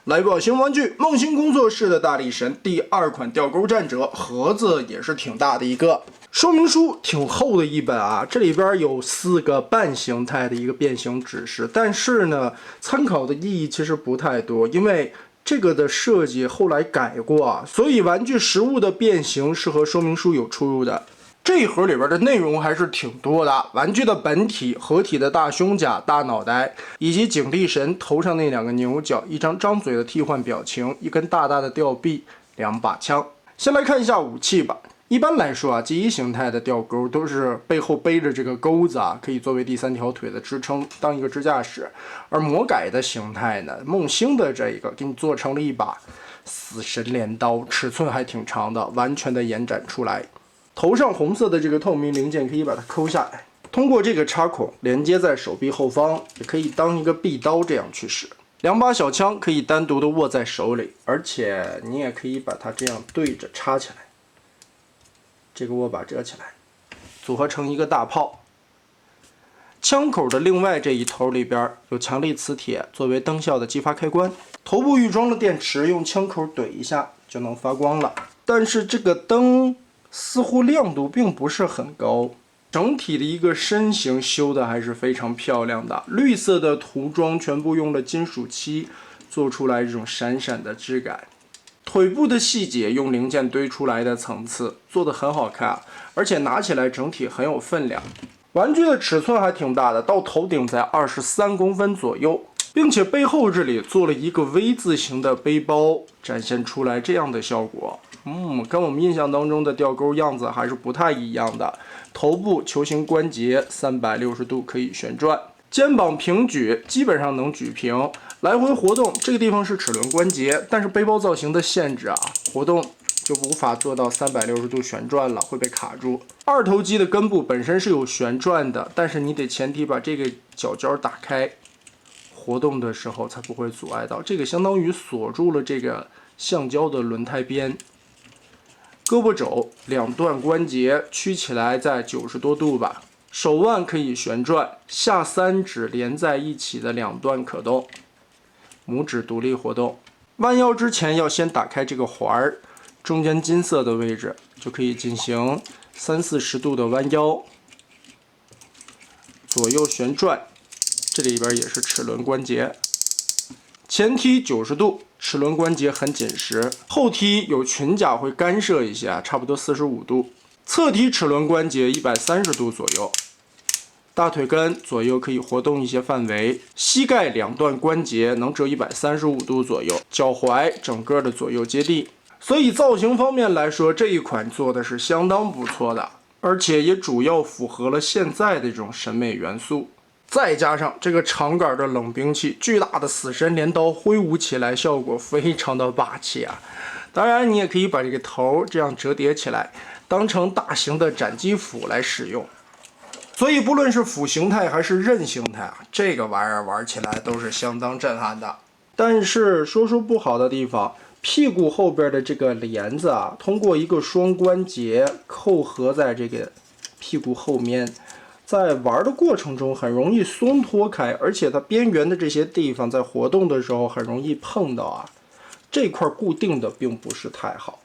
来吧，新玩具梦星工作室的大力神第2款吊钩战者，盒子也是挺大的一个，说明书挺厚的一本啊。这里边有4个半形态的一个变形指示，但是呢，参考的意义其实不太多，因为这个的设计后来改过啊，所以玩具实物的变形是和说明书有出入的。这一盒里边的内容还是挺多的，玩具的本体、合体的大胸甲、大脑袋，以及警力神头上那2个牛角、一张张嘴的替换表情、一根大大的吊臂、2把枪。先来看一下武器吧。一般来说啊，记忆形态的吊钩都是背后背着这个钩子啊，可以作为第3条腿的支撑，当一个支架使。而魔改的形态呢，梦星的这个给你做成了一把死神镰刀，尺寸还挺长的，完全的延展出来。头上红色的这个透明零件可以把它抠下来，通过这个插孔连接在手臂后方，也可以当一个臂刀这样去使。2把小枪可以单独的握在手里，而且你也可以把它这样对着插起来，这个握把折起来，组合成一个大炮。枪口的另外这一头里边有强力磁铁作为灯效的激发开关，头部预装了电池，用枪口怼一下就能发光了。但是这个灯似乎亮度并不是很高，整体的一个身形修的还是非常漂亮的。绿色的涂装全部用了金属漆做出来这种闪闪的质感，腿部的细节用零件堆出来的层次做得很好看，而且拿起来整体很有分量。玩具的尺寸还挺大的，到头顶在23公分左右，并且背后这里做了一个 V 字形的背包，展现出来这样的效果。跟我们印象当中的吊钩样子还是不太一样的。头部球形关节360度可以旋转，肩膀平举，基本上能举平，来回活动。这个地方是齿轮关节，但是背包造型的限制啊，活动就无法做到360度旋转了，会被卡住。2头肌的根部本身是有旋转的，但是你得前提把这个角角打开，活动的时候才不会阻碍到。这个相当于锁住了这个橡胶的轮胎边。胳膊肘2段关节曲起来在90多度吧，手腕可以旋转，下3指连在一起的2段可动，拇指独立活动。弯腰之前要先打开这个环儿，中间金色的位置就可以进行30-40度的弯腰，左右旋转，这里边也是齿轮关节。前踢90度，齿轮关节很紧实，后踢有裙甲会干涉一下，差不多45度。侧踢齿轮关节130度左右，大腿根左右可以活动一些范围，膝盖2段关节能折135度左右，脚踝整个的左右接地。所以造型方面来说，这一款做的是相当不错的，而且也主要符合了现在的这种审美元素。再加上这个长杆的冷兵器，巨大的死神镰刀挥舞起来效果非常的霸气啊！当然，你也可以把这个头这样折叠起来，当成大型的斩击斧来使用。所以不论是斧形态还是刃形态啊，这个玩意儿玩起来都是相当震撼的。但是说不好的地方，屁股后边的这个帘子啊，通过一个双关节扣合在这个屁股后面。在玩的过程中很容易松脱开，而且它边缘的这些地方在活动的时候很容易碰到啊，这块固定的并不是太好。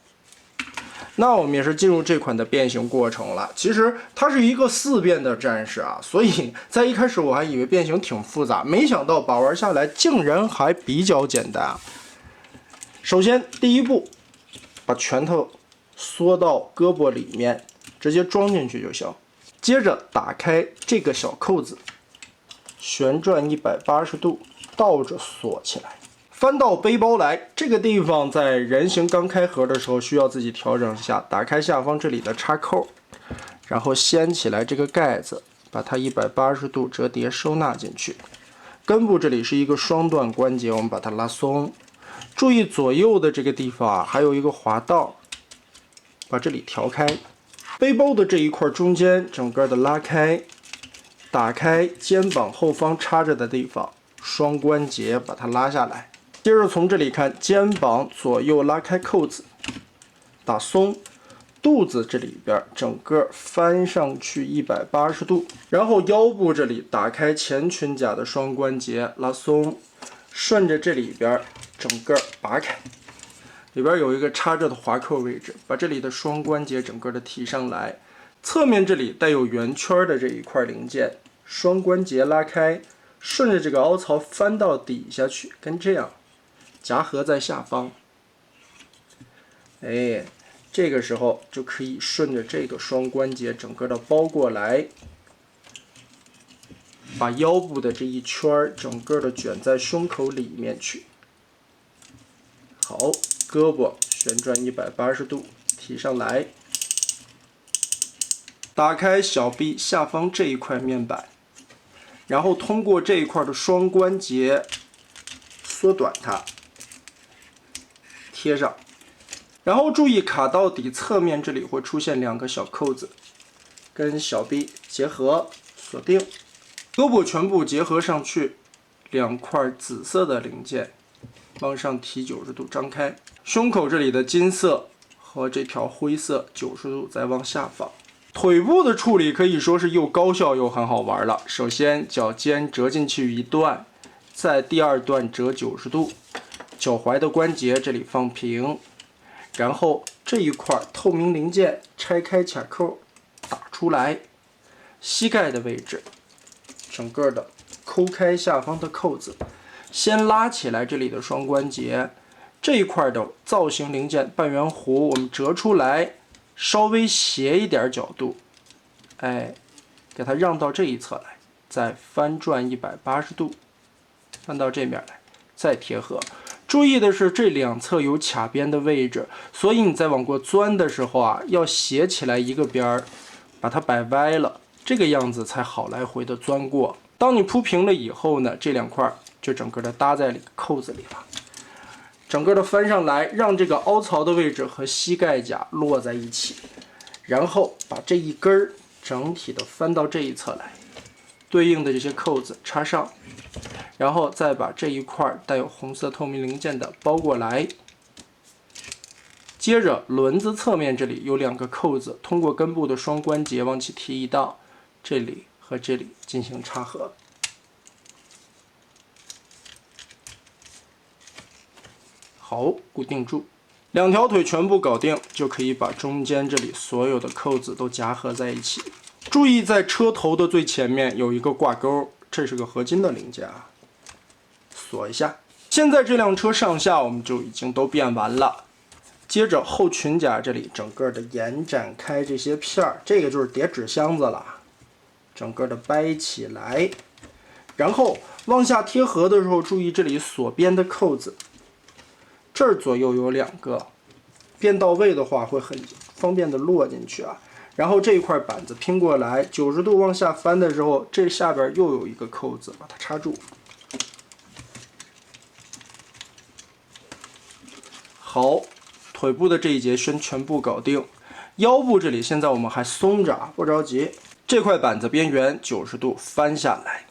那我们也是进入这款的变形过程了。其实它是一个4变的战士啊，所以在一开始我还以为变形挺复杂，没想到把玩下来竟然还比较简单啊。首先第一步，把拳头缩到胳膊里面，直接装进去就行。接着打开这个小扣子，旋转180度，倒着锁起来。翻到背包来，这个地方在人形刚开盒的时候需要自己调整一下。打开下方这里的插扣，然后掀起来这个盖子，把它180度折叠收纳进去。根部这里是一个双段关节，我们把它拉松。注意左右的这个地方啊，还有一个滑道，把这里调开。背包的这一块中间整个的拉开，打开肩膀后方插着的地方，双关节把它拉下来。接着从这里看，肩膀左右拉开扣子，打松，肚子这里边整个翻上去180度，然后腰部这里打开前裙甲的双关节，拉松，顺着这里边整个拔开，里边有一个插着的滑扣位置，把这里的双关节整个的提上来。侧面这里带有圆圈的这一块零件，双关节拉开，顺着这个凹槽翻到底下去，跟这样夹合在下方。哎，这个时候就可以顺着这个双关节整个的包过来，把腰部的这一圈整个的卷在胸口里面去。好，胳膊旋转180度，提上来，打开小臂下方这一块面板，然后通过这一块的双关节缩短它，贴上。然后注意卡到底侧面这里会出现2个小扣子，跟小臂结合锁定，胳膊全部结合上去，2块紫色的零件往上提90度张开，胸口这里的金色和这条灰色90度再往下放。腿部的处理可以说是又高效又很好玩了。首先脚尖折进去一段，在第2段折90度，脚踝的关节这里放平。然后这一块透明零件拆开卡扣打出来，膝盖的位置整个的抠开下方的扣子，先拉起来这里的双关节，这一块的造型零件半圆弧我们折出来，稍微斜一点角度，哎，给它让到这一侧来，再翻转180度，翻到这面来，再贴合。注意的是这2侧有卡边的位置，所以你在往过钻的时候啊，要斜起来一个边儿，把它摆歪了，这个样子才好来回的钻过。当你铺平了以后呢，这2块就整个的搭在扣子里了，整个的翻上来，让这个凹槽的位置和膝盖甲落在一起，然后把这一根儿整体的翻到这一侧来，对应的这些扣子插上。然后再把这一块带有红色透明零件的包过来，接着轮子侧面这里有2个扣子，通过根部的双关节往起提一道，这里和这里进行插合。好，固定住，2条腿全部搞定，就可以把中间这里所有的扣子都夹合在一起。注意在车头的最前面有一个挂钩，这是个合金的零件啊。锁一下。现在这辆车上下我们就已经都变完了。接着后裙甲这里整个的延展开这些片儿，这个就是叠纸箱子了，整个的掰起来，然后往下贴合的时候，注意这里锁边的扣子，这儿左右有2个，变到位的话会很方便的落进去啊。然后这一块板子拼过来，90度往下翻的时候，这下边又有一个扣子，把它插住。好，腿部的这一节全部搞定，腰部这里现在我们还松着啊，不着急。这块板子边缘90度翻下来，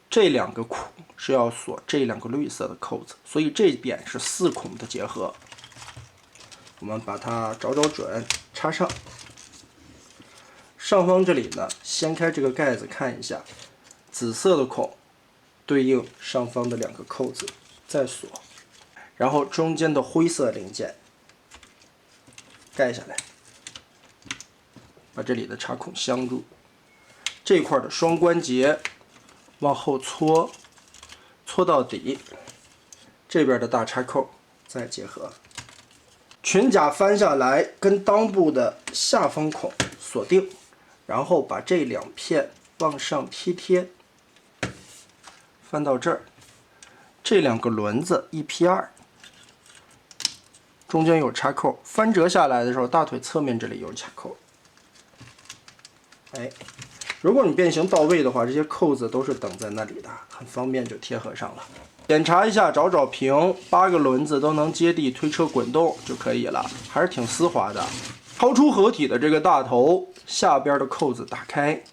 这2个孔是要锁这2个绿色的扣子，所以这边是4孔的结合。我们把它找准，插上。上方这里呢，掀开这个盖子看一下，紫色的孔对应上方的2个扣子，再锁。然后中间的灰色零件盖下来，把这里的插孔镶住。这块的双关节往后搓，搓到底，这边的大插扣再结合。裙甲翻下来，跟裆部的下方孔锁定，然后把这2片往上贴，翻到这儿，这2个轮子1劈2。中间有插扣，翻折下来的时候，大腿侧面这里有卡扣。哎，如果你变形到位的话，这些扣子都是等在那里的，很方便就贴合上了。检查一下，找平，8个轮子都能接地，推车滚动就可以了，还是挺丝滑的。超出合体的这个大头，下边的扣子打开。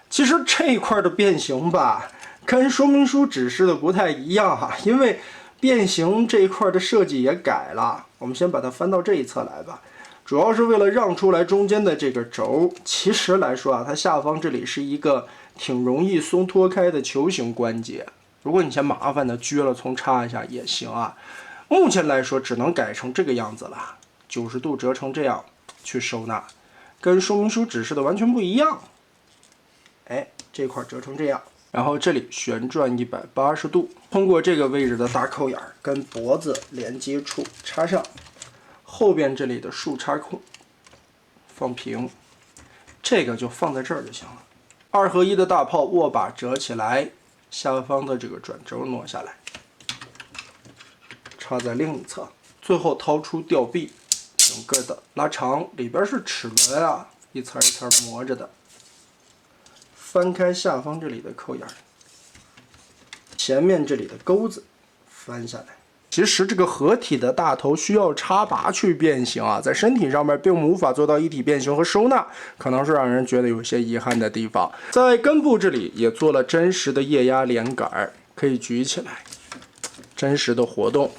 其实这一块的变形吧，跟说明书指示的不太一样哈，因为变形这一块的设计也改了。我们先把它翻到这一侧来吧，主要是为了让出来中间的这个轴。其实来说啊，它下方这里是一个挺容易松脱开的球形关节，如果你嫌麻烦的，撅了葱插一下也行啊。目前来说，只能改成这个样子了，90度折成这样去收纳，跟说明书指示的完全不一样。哎，这块折成这样，然后这里旋转180度，通过这个位置的大扣眼跟脖子连接处插上，后边这里的竖插孔放平，这个就放在这儿就行了。2合1的大炮握把折起来，下方的这个转轴挪下来，插在另一侧，最后掏出吊臂，整个的拉长，里边是齿轮啊，一层一层磨着的。翻开下方这里的扣眼，前面这里的钩子翻下来。其实这个合体的大头需要插拔去变形啊，在身体上面并无法做到一体变形和收纳，可能是让人觉得有些遗憾的地方。在根部这里也做了真实的液压连杆，可以举起来，真实的活动。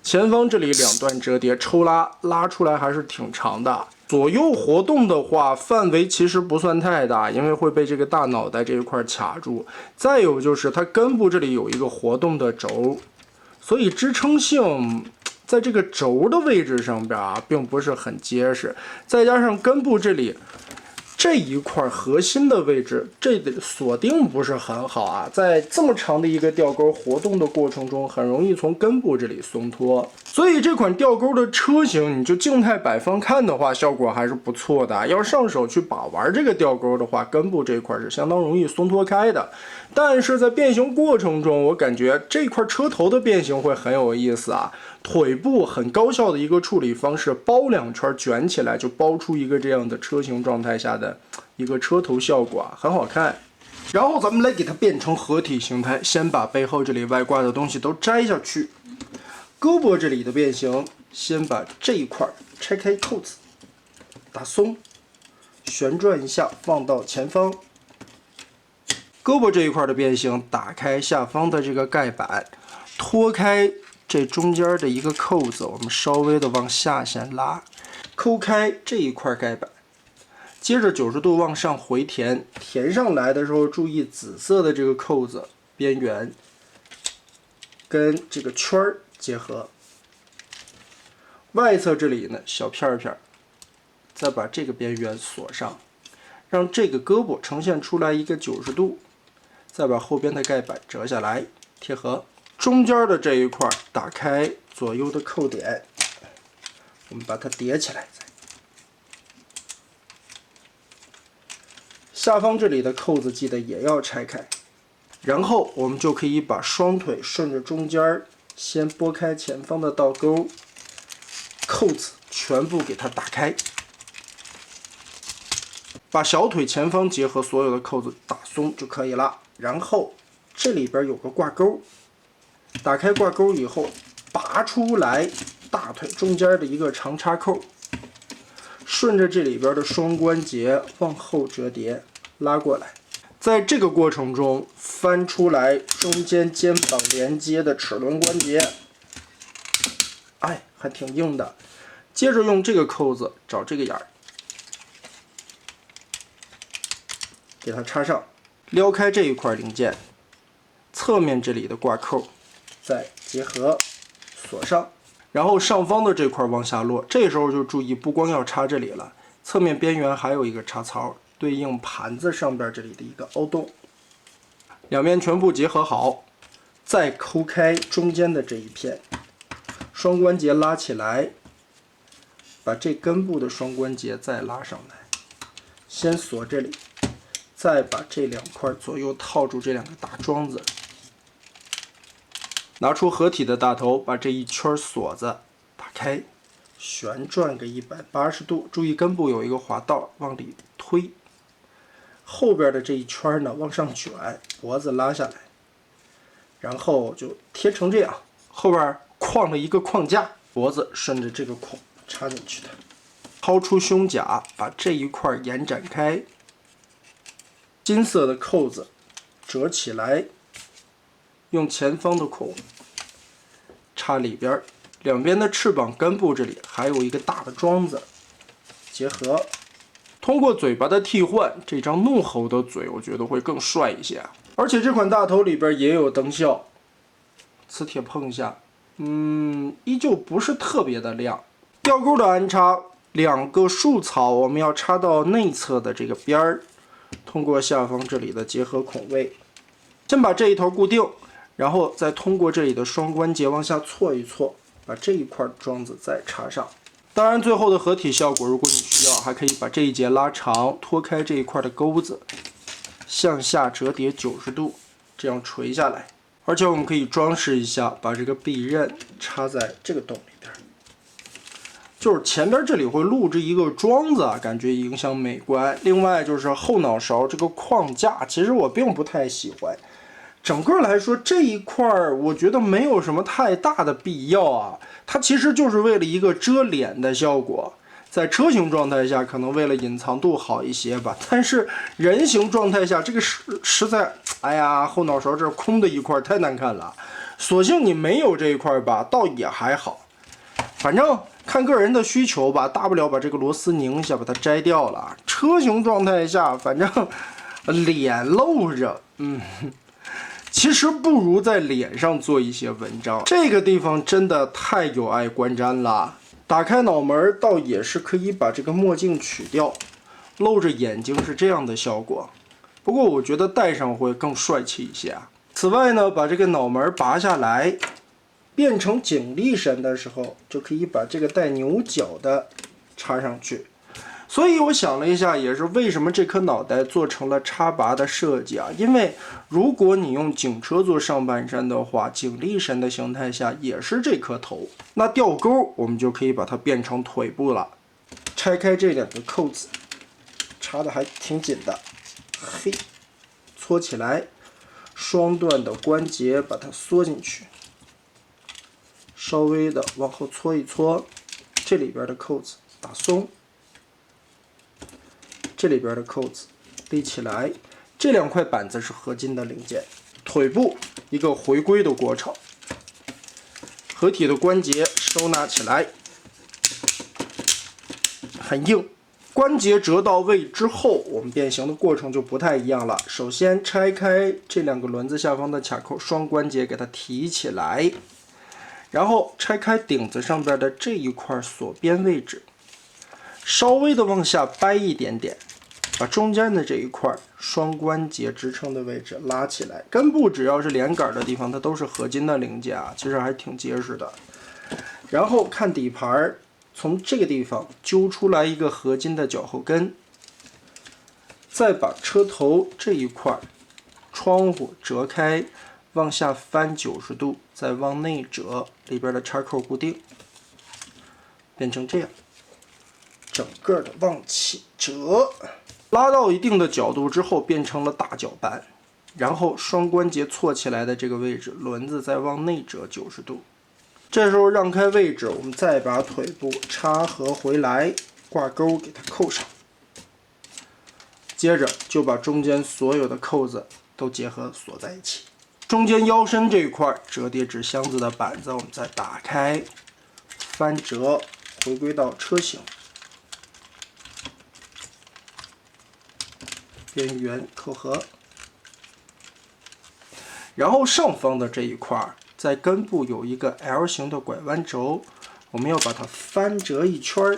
前方这里2段折叠抽拉，拉出来还是挺长的。左右活动的话，范围其实不算太大，因为会被这个大脑袋这一块卡住。再有就是它根部这里有一个活动的轴，所以支撑性在这个轴的位置上边啊，并不是很结实。再加上根部这里这一块核心的位置，这的锁定不是很好啊，在这么长的一个吊钩活动的过程中，很容易从根部这里松脱。所以这款吊钩的车型，你就静态摆放看的话，效果还是不错的。要上手去把玩这个吊钩的话，根部这一块是相当容易松脱开的。但是在变形过程中，我感觉这块车头的变形会很有意思啊。腿部很高效的一个处理方式，包2圈卷起来，就包出一个这样的车型状态下的一个车头效果啊，很好看。然后咱们来给它变成合体形态，先把背后这里外挂的东西都摘下去。胳膊这里的变形，先把这一块拆开扣子，打松，旋转一下放到前方。胳膊这一块的变形，打开下方的这个盖板，脱开这中间的一个扣子，我们稍微的往下先拉，抠开这一块盖板，接着90度往上回填，填上来的时候注意紫色的这个扣子边缘跟这个圈儿结合，外侧这里呢小片片，再把这个边缘锁上，让这个胳膊呈现出来一个90度，再把后边的盖板折下来贴合。中间的这一块打开左右的扣点，我们把它叠起来。下方这里的扣子记得也要拆开，然后我们就可以把双腿顺着中间先拨开前方的倒钩，扣子全部给它打开，把小腿前方结合所有的扣子打松就可以了。然后这里边有个挂钩，打开挂钩以后，拔出来大腿中间的一个长插扣，顺着这里边的双关节往后折叠拉过来。在这个过程中，翻出来中间肩膀连接的齿轮关节，哎，还挺硬的。接着用这个扣子找这个眼儿，给它插上，撩开这一块零件，侧面这里的挂扣再结合锁上，然后上方的这块往下落。这时候就注意，不光要插这里了，侧面边缘还有一个插槽，对应盘子上边这里的一个凹洞。两边全部结合好，再抠开中间的这一片，双关节拉起来，把这根部的双关节再拉上来，先锁这里，再把这2块左右套住这2个大桩子。拿出合体的大头，把这一圈锁子打开，旋转个180度，注意根部有一个滑道，往里推。后边的这一圈呢往上卷，脖子拉下来，然后就贴成这样。后边框了一个框架，脖子顺着这个孔插进去的。掏出胸甲，把这一块延展开，金色的扣子折起来，用前方的孔插里边，两边的翅膀根部这里还有一个大的桩子结合。通过嘴巴的替换，这张怒吼的嘴我觉得会更帅一些。而且这款大头里边也有灯效，磁铁碰一下，依旧不是特别的亮。吊钩的安插，2个束草我们要插到内侧的这个边儿，通过下方这里的结合孔位，先把这一头固定，然后再通过这里的双关节往下搓一搓，把这一块桩子再插上。当然，最后的合体效果，如果你需要，还可以把这一节拉长，脱开这一块的钩子，向下折叠90度，这样垂下来。而且我们可以装饰一下，把这个避刃插在这个洞里边，就是前边这里会录制一个桩子，感觉影响美观。另外就是后脑勺这个框架，其实我并不太喜欢。整个来说，这一块我觉得没有什么太大的必要啊。它其实就是为了一个遮脸的效果，在车型状态下可能为了隐藏度好一些吧，但是人形状态下这个实在，哎呀，后脑勺这空的一块太难看了。索性你没有这一块吧，倒也还好。反正看个人的需求吧，大不了把这个螺丝拧一下，把它摘掉了。车型状态下，反正脸露着，其实不如在脸上做一些文章。这个地方真的太有碍观瞻了。打开脑门，倒也是可以把这个墨镜取掉，露着眼睛是这样的效果。不过我觉得戴上会更帅气一些啊。此外呢，把这个脑门拔下来，变成警力神的时候，就可以把这个带牛角的插上去。所以我想了一下，也是为什么这颗脑袋做成了插拔的设计啊？因为如果你用警车做上半身的话，警力神的形态下也是这颗头。那吊钩我们就可以把它变成腿部了。拆开这2个扣子，插的还挺紧的，嘿，搓起来，双段的关节把它缩进去，稍微的往后搓一搓，这里边的扣子打松。这里边的扣子立起来，这2块板子是合金的零件。腿部一个回归的过程，合体的关节收纳起来，很硬。关节折到位之后，我们变形的过程就不太一样了。首先拆开这2个轮子下方的卡扣，双关节给它提起来，然后拆开顶子上边的这一块锁边位置，稍微的往下掰一点点，把中间的这一块双关节支撑的位置拉起来。根部只要是连杆的地方，它都是合金的零件啊，其实还挺结实的。然后看底盘，从这个地方揪出来一个合金的脚后跟，再把车头这一块窗户折开，往下翻90度，再往内折，里边的插扣固定，变成这样。整个的往起折，拉到一定的角度之后变成了大角板，然后双关节错起来的这个位置，轮子再往内折90度。这时候让开位置，我们再把腿部插合回来，挂钩给它扣上。接着就把中间所有的扣子都结合锁在一起。中间腰身这一块折叠纸箱子的板子，我们再打开，翻折，回归到车型。边缘扣合，然后上方的这一块在根部有一个 L 型的拐弯轴，我们要把它翻折一圈，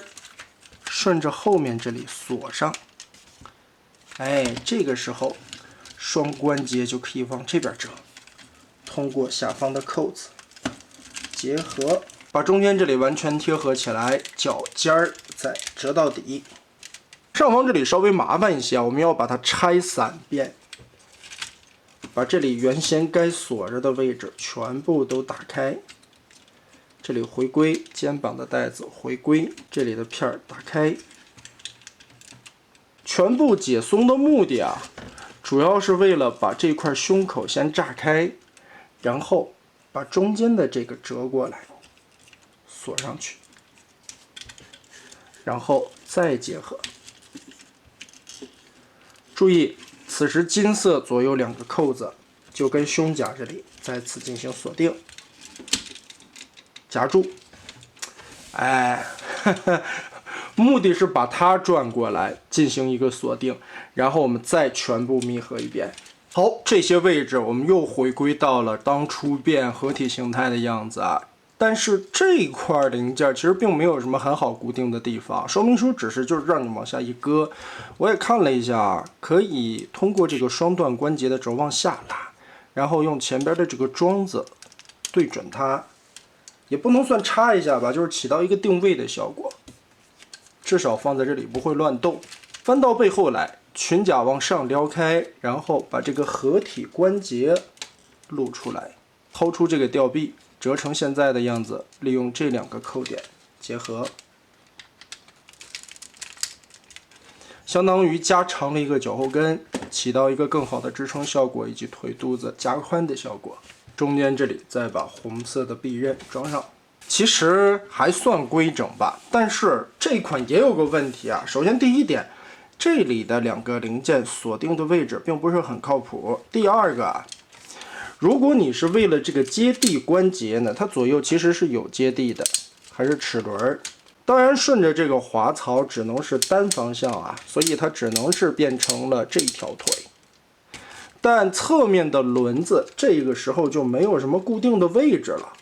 顺着后面这里锁上。哎，这个时候双关节就可以往这边折，通过下方的扣子结合，把中间这里完全贴合起来，脚尖儿再折到底。上方这里稍微麻烦一些，我们要把它拆3遍，把这里原先该锁着的位置全部都打开，这里回归，肩膀的带子回归，这里的片儿打开。全部解松的目的啊，主要是为了把这块胸口先炸开，然后把中间的这个折过来，锁上去，然后再结合。注意，此时金色左右2个扣子就跟胸甲这里再次进行锁定，夹住。哎，目的是把它转过来进行一个锁定，然后我们再全部密合一遍。好，这些位置我们又回归到了当初变合体形态的样子啊。但是这一块零件其实并没有什么很好固定的地方，说明书只是就是让你往下一搁。我也看了一下，可以通过这个双段关节的轴往下拉，然后用前边的这个桩子对准它，也不能算插一下吧，就是起到一个定位的效果，至少放在这里不会乱动。翻到背后来，裙甲往上撩开，然后把这个合体关节露出来，掏出这个吊臂。折成现在的样子，利用这两个扣点结合，相当于加长了一个脚后跟，起到一个更好的支撑效果以及腿肚子加宽的效果。中间这里再把红色的臂刃装上，其实还算规整吧。但是这款也有个问题啊，首先第一点，这里的两个零件锁定的位置并不是很靠谱。第二个啊。如果你是为了这个接地关节呢，它左右其实是有接地的，还是齿轮。当然，顺着这个滑槽只能是单方向啊，所以它只能是变成了这条腿。但侧面的轮子这个时候就没有什么固定的位置了，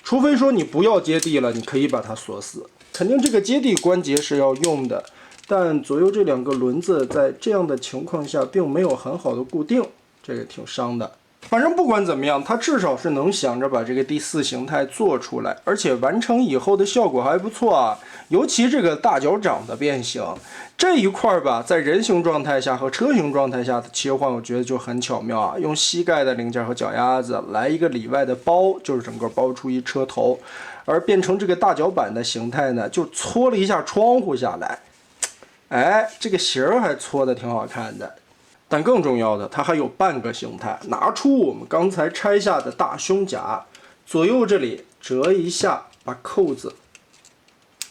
除非说你不要接地了，你可以把它锁死。肯定这个接地关节是要用的，但左右这两个轮子在这样的情况下并没有很好的固定。这个挺伤的，反正不管怎么样，它至少是能想着把这个第四形态做出来，而且完成以后的效果还不错啊。尤其这个大脚掌的变形这一块吧，在人形状态下和车形状态下的切换，我觉得就很巧妙啊。用膝盖的零件和脚丫子来一个里外的包，就是整个包出一车头，而变成这个大脚板的形态呢，就搓了一下窗户下来，哎，这个形儿还搓的挺好看的。但更重要的，它还有半个形态，拿出我们刚才拆下的大胸甲，左右这里折一下，把扣子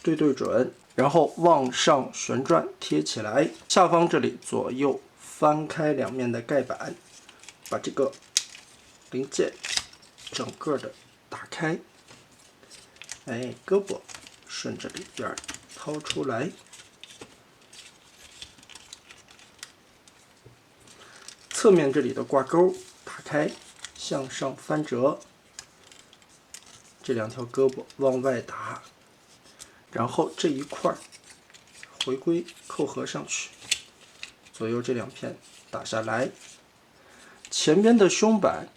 对准，然后往上旋转贴起来，下方这里左右翻开两面的盖板，把这个零件整个的打开，哎，胳膊顺着里边掏出来。侧面这里的挂钩打开，向上翻折，这两条胳膊往外打，然后这一块回归扣合上去，左右这两片打下来，前边的胸板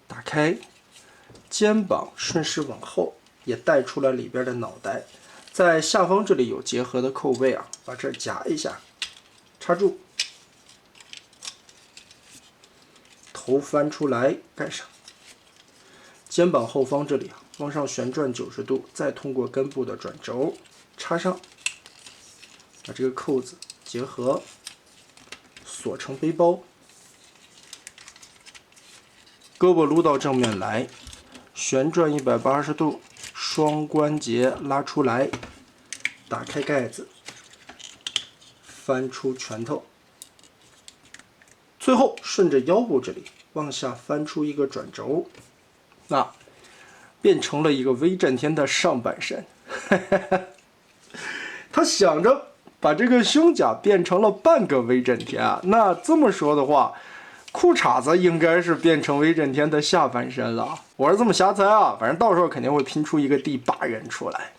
打开，肩膀顺势往后，也带出了里边的脑袋，在下方这里有结合的扣位啊，把这夹一下，插住。头翻出来盖上，肩膀后方这里往上旋转90度，再通过根部的转轴插上，把这个扣子结合，锁成背包。胳膊撸到正面来，旋转180度，双关节拉出来，打开盖子，翻出拳头，最后顺着腰部这里往下翻出一个转轴，那变成了一个威震天的上半身。他想着把这个胸甲变成了半个威震天啊，那这么说的话，裤衩子应该是变成威震天的下半身了。我是这么瞎猜啊，反正到时候肯定会拼出一个第8人出来。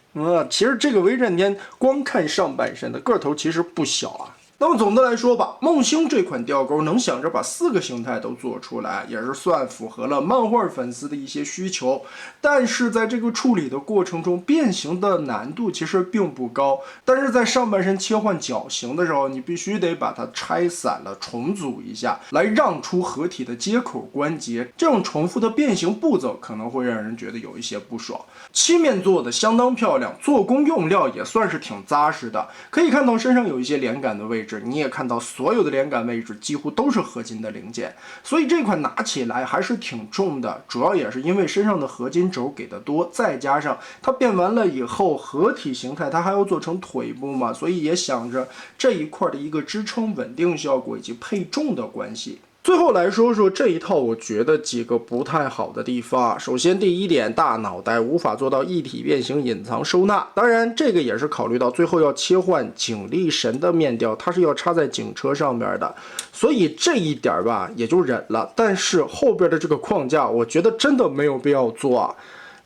其实这个威震天光看上半身的个头其实不小啊。那么总的来说吧，梦星这款吊钩能想着把4个形态都做出来，也是算符合了漫画粉丝的一些需求。但是在这个处理的过程中，变形的难度其实并不高。但是在上半身切换脚型的时候，你必须得把它拆散了，重组一下，来让出合体的接口关节。这种重复的变形步骤可能会让人觉得有一些不爽。漆面做的相当漂亮，做工用料也算是挺扎实的。可以看到身上有一些连杆的位置。你也看到所有的连杆位置几乎都是合金的零件，所以这款拿起来还是挺重的，主要也是因为身上的合金轴给的多，再加上它变完了以后合体形态它还要做成腿部嘛，所以也想着这一块的一个支撑稳定效果以及配重的关系。最后来说说这一套，我觉得几个不太好的地方。首先，第一点，大脑袋无法做到一体变形、隐藏收纳。当然，这个也是考虑到最后要切换警力神的面调，它是要插在警车上边的，所以这一点吧也就忍了。但是后边的这个框架，我觉得真的没有必要做啊。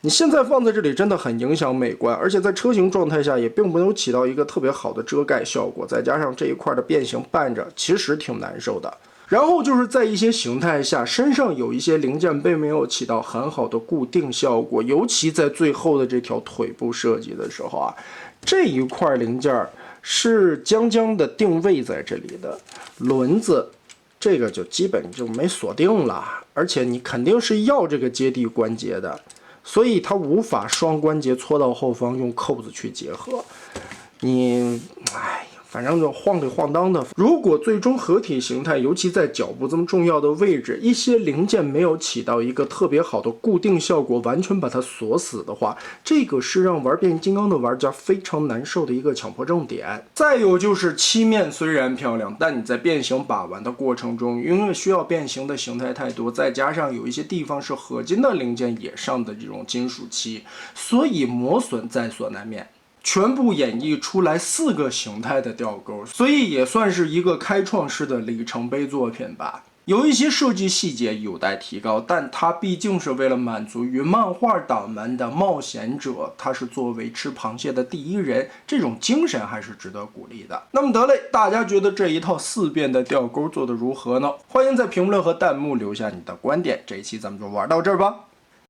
你现在放在这里真的很影响美观，而且在车型状态下也并没有起到一个特别好的遮盖效果，再加上这一块的变形绊着，其实挺难受的。然后就是在一些形态下，身上有一些零件并没有起到很好的固定效果，尤其在最后的这条腿部设计的时候啊，这一块零件是将将的定位在这里的，轮子这个就基本就没锁定了，而且你肯定是要这个接地关节的，所以它无法双关节搓到后方用扣子去结合，反正就晃里晃荡的。如果最终合体形态，尤其在脚部这么重要的位置，一些零件没有起到一个特别好的固定效果，完全把它锁死的话，这个是让玩变形金刚的玩家非常难受的一个强迫症点。再有就是漆面虽然漂亮，但你在变形把玩的过程中，因为需要变形的形态太多，再加上有一些地方是合金的零件也上的这种金属漆，所以磨损在所难免。全部演绎出来4个形态的吊钩，所以也算是一个开创式的里程碑作品吧。有一些设计细节有待提高，但它毕竟是为了满足于漫画党们的冒险者，它是作为吃螃蟹的第一人，这种精神还是值得鼓励的。那么得嘞，大家觉得这一套4变的吊钩做得如何呢？欢迎在评论和弹幕留下你的观点。这一期咱们就玩到这儿吧。